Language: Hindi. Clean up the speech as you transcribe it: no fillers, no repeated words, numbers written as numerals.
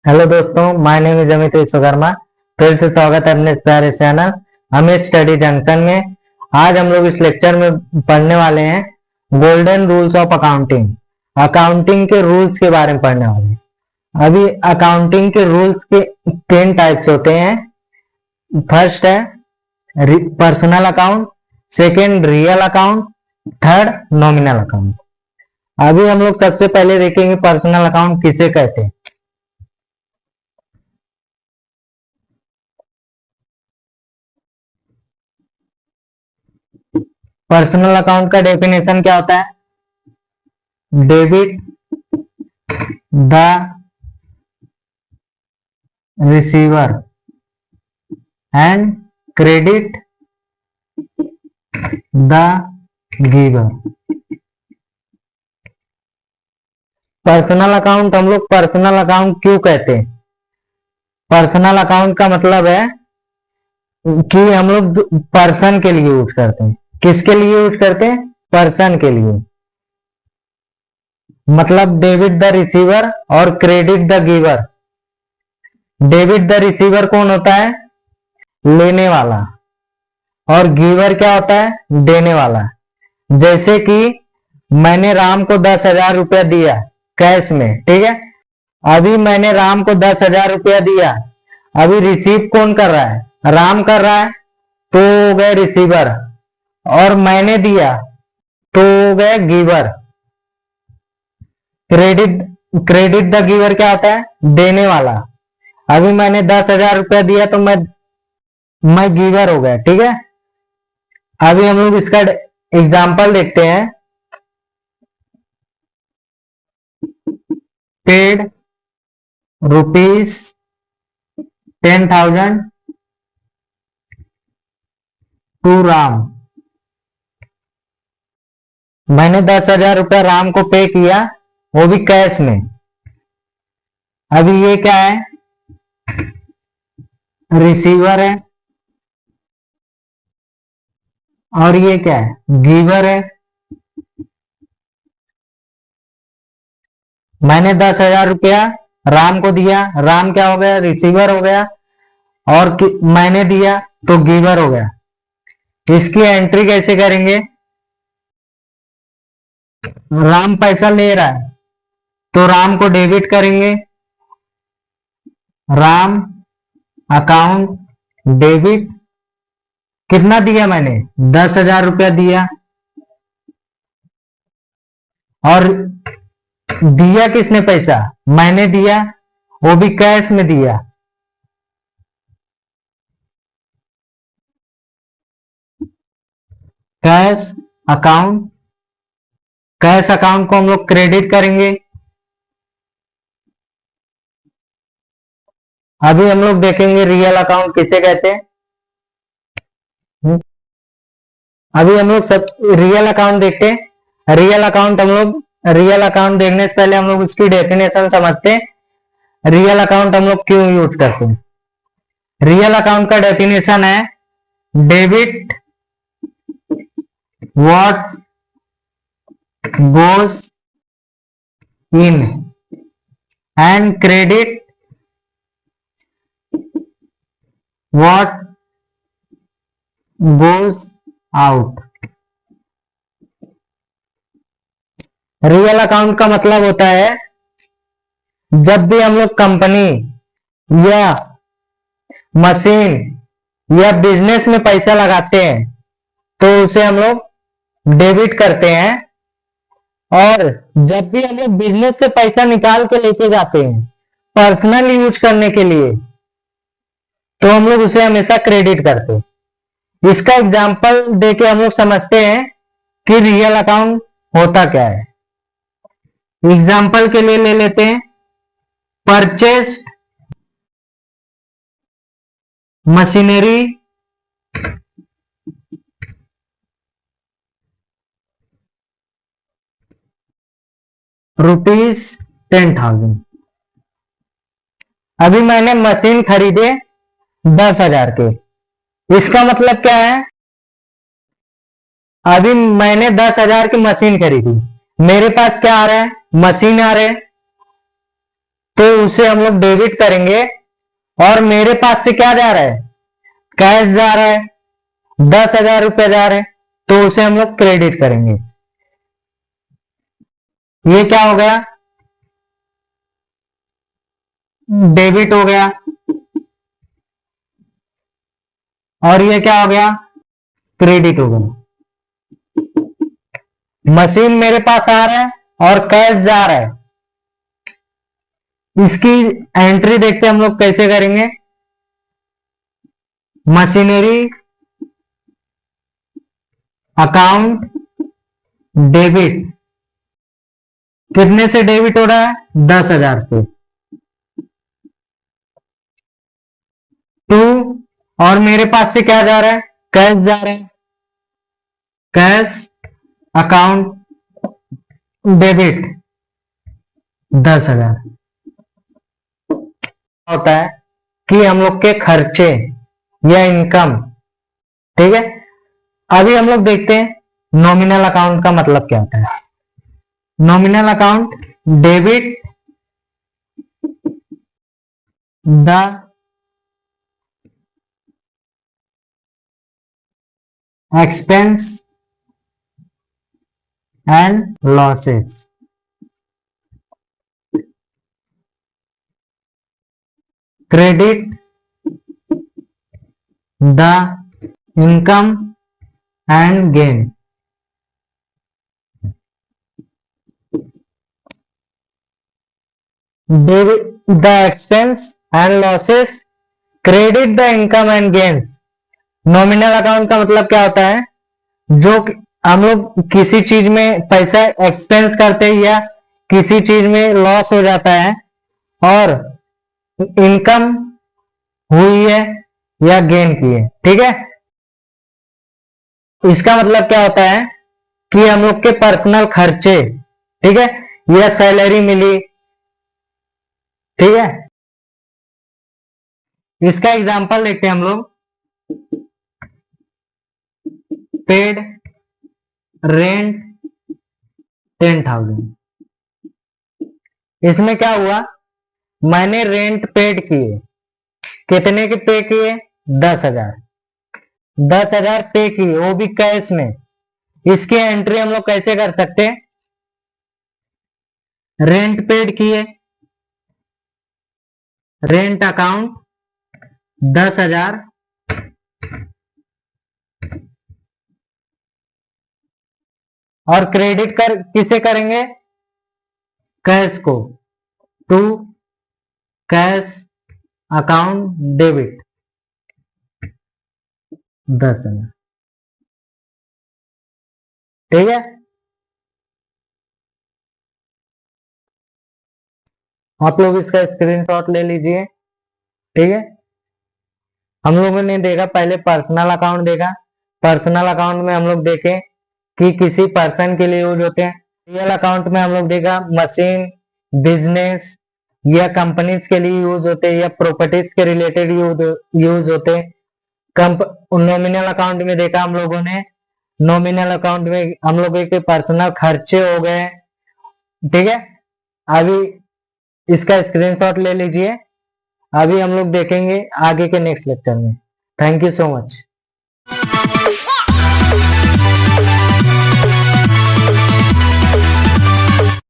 हेलो दोस्तों, my name is Amit Vishwakarma. फिर से स्वागत है अपने प्यारे चैनल अमित स्टडी जंक्शन में। आज हम लोग इस लेक्चर में पढ़ने वाले हैं golden rules of accounting. Accounting के रूल्स के बारे में पढ़ने वाले हैं। अभी अकाउंटिंग के रूल्स के 10 टाइप्स होते हैं। फर्स्ट है personal account, second real account, third nominal account. अभी हम लोग सबसे पहले देखेंगे पर्सनल अकाउंट किसे कहते हैं। पर्सनल अकाउंट का डेफिनेशन क्या होता है? Debit the receiver and credit the giver. Personal account हम लोग पर्सनल अकाउंट क्यों कहते हैं? पर्सनल अकाउंट का मतलब है कि हम लोग पर्सन के लिए यूज करते हैं। किसके लिए यूज करते हैं? पर्सन के लिए। मतलब डेबिट द रिसीवर और credit the giver. Debit the receiver कौन होता है? लेने वाला। और गिवर क्या होता है? देने वाला। जैसे कि मैंने राम को 10,000 रुपया दिया कैश में, ठीक है। अभी मैंने राम को 10,000 रुपया दिया, अभी रिसीव कौन कर रहा है? राम कर रहा है, तो हो गए रिसीवर। और मैंने दिया तो हो गए giver. Credit credit the giver क्या होता है? देने वाला। अभी मैंने 10,000 रुपया दिया तो मैं गिवर हो गया, ठीक है। अभी हम लोग इसका एग्जाम्पल देखते हैं। Paid ₹10,000 to Ram. मैंने 10,000 रुपया राम को पे किया, वो भी कैश में। अभी ये क्या है? रिसीवर है। और ये क्या है? गिवर है। मैंने 10,000 रुपया राम को दिया, राम क्या हो गया? रिसीवर हो गया। और मैंने दिया तो गिवर हो गया। इसकी एंट्री कैसे करेंगे? राम पैसा ले रहा है तो राम को डेबिट करेंगे। Ram account debit. कितना दिया मैंने? 10,000 रुपया दिया। और दिया किसने पैसा? मैंने दिया, वो भी कैश में दिया। Cash account. कैश अकाउंट को हम लोग क्रेडिट करेंगे। अभी हम लोग देखेंगे रियल अकाउंट किसे कहते हैं। अभी हम लोग सब रियल अकाउंट देखते हैं। रियल अकाउंट देखने से पहले हम लोग उसकी डेफिनेशन समझते हैं। रियल अकाउंट हम लोग क्यों यूज करते हैं? रियल अकाउंट का डेफिनेशन है debit what goes in and credit what goes out. Real account का मतलब होता है जब भी हम लोग कंपनी या मशीन या बिजनेस में पैसा लगाते हैं तो उसे हम लोग डेबिट करते हैं। और जब भी हम लोग बिजनेस से पैसा निकाल के लेके जाते हैं पर्सनल यूज करने के लिए तो हम लोग उसे हमेशा क्रेडिट करते हैं। इसका एग्जांपल देके हम लोग समझते हैं कि रियल अकाउंट होता क्या है। एग्जाम्पल के लिए ले लेते हैं परचेज मशीनरी ₹10,000। अभी मैंने मशीन खरीदे 10,000 के। इसका मतलब क्या है? अभी मैंने 10,000 की मशीन खरीदी, मेरे पास क्या आ रहा है? मशीन आ रहा है। तो उसे हम लोग डेबिट करेंगे, और मेरे पास से क्या जा रहा है, कैश जा रहा है, 10,000 रुपये जा रहे हैं, तो उसे हम लोग क्रेडिट करेंगे। ये क्या हो गया, डेबिट हो गया। और ये क्या हो गया, क्रेडिट हो गया। मशीन मेरे पास आ रहा है और कैश जा रहा है। इसकी एंट्री देखते हैं हम लोग कैसे करेंगे। मशीनरी अकाउंट डेबिट, कितने से डेबिट हो रहा है, 10,000 से। टू, और मेरे पास से क्या जा रहा है, कैश जा रहा है, कैश अकाउंट डेबिट 10,000। होता है कि हम लोग के खर्चे या इनकम, ठीक है। अभी हम लोग देखते हैं नॉमिनल अकाउंट का मतलब क्या होता है। Nominal account debit the expense and losses, credit the income and gain, debit the expense and losses, credit the income and gains। Nominal account का मतलब क्या होता है, जो हम लोग किसी चीज में पैसा एक्सपेंस करते हैं या किसी चीज में लॉस हो जाता है और इनकम हुई है या गेन की है, ठीक है। इसका मतलब क्या होता है कि हम लोग के पर्सनल खर्चे, ठीक है, या सैलरी मिली, ठीक है। इसका एग्जांपल देखते हैं हम लोग। पेड रेंट 10,000, इसमें क्या हुआ, मैंने रेंट पेड किए, कितने के पे किए, 10,000, 10,000 पे किए, वो भी कैश में। इसकी एंट्री हम लोग कैसे कर सकते हैं, रेंट पेड किए, रेंट अकाउंट 10,000, और क्रेडिट कर किसे करेंगे, कैश को, टू कैश अकाउंट डेबिट 10,000, ठीक है। आप लोग इसका स्क्रीनशॉट ले लीजिए, ठीक है। हम लोगों ने देखा पहले पर्सनल अकाउंट देखा। पर्सनल अकाउंट में हम लोग देखे कि किसी पर्सन के लिए यूज होते हैं। रियल अकाउंट में हम लोग देखा मशीन, बिजनेस या कंपनीज के लिए यूज होते हैं या प्रॉपर्टीज के रिलेटेड यूज होते हैं। नॉमिनल अकाउंट में देखा हम लोगों ने, नॉमिनल अकाउंट में हम लोगों के पर्सनल खर्चे हो गए, ठीक है। अभी इसका स्क्रीनशॉट ले लीजिए। अभी हम लोग देखेंगे आगे के नेक्स्ट लेक्चर में। Thank you so much.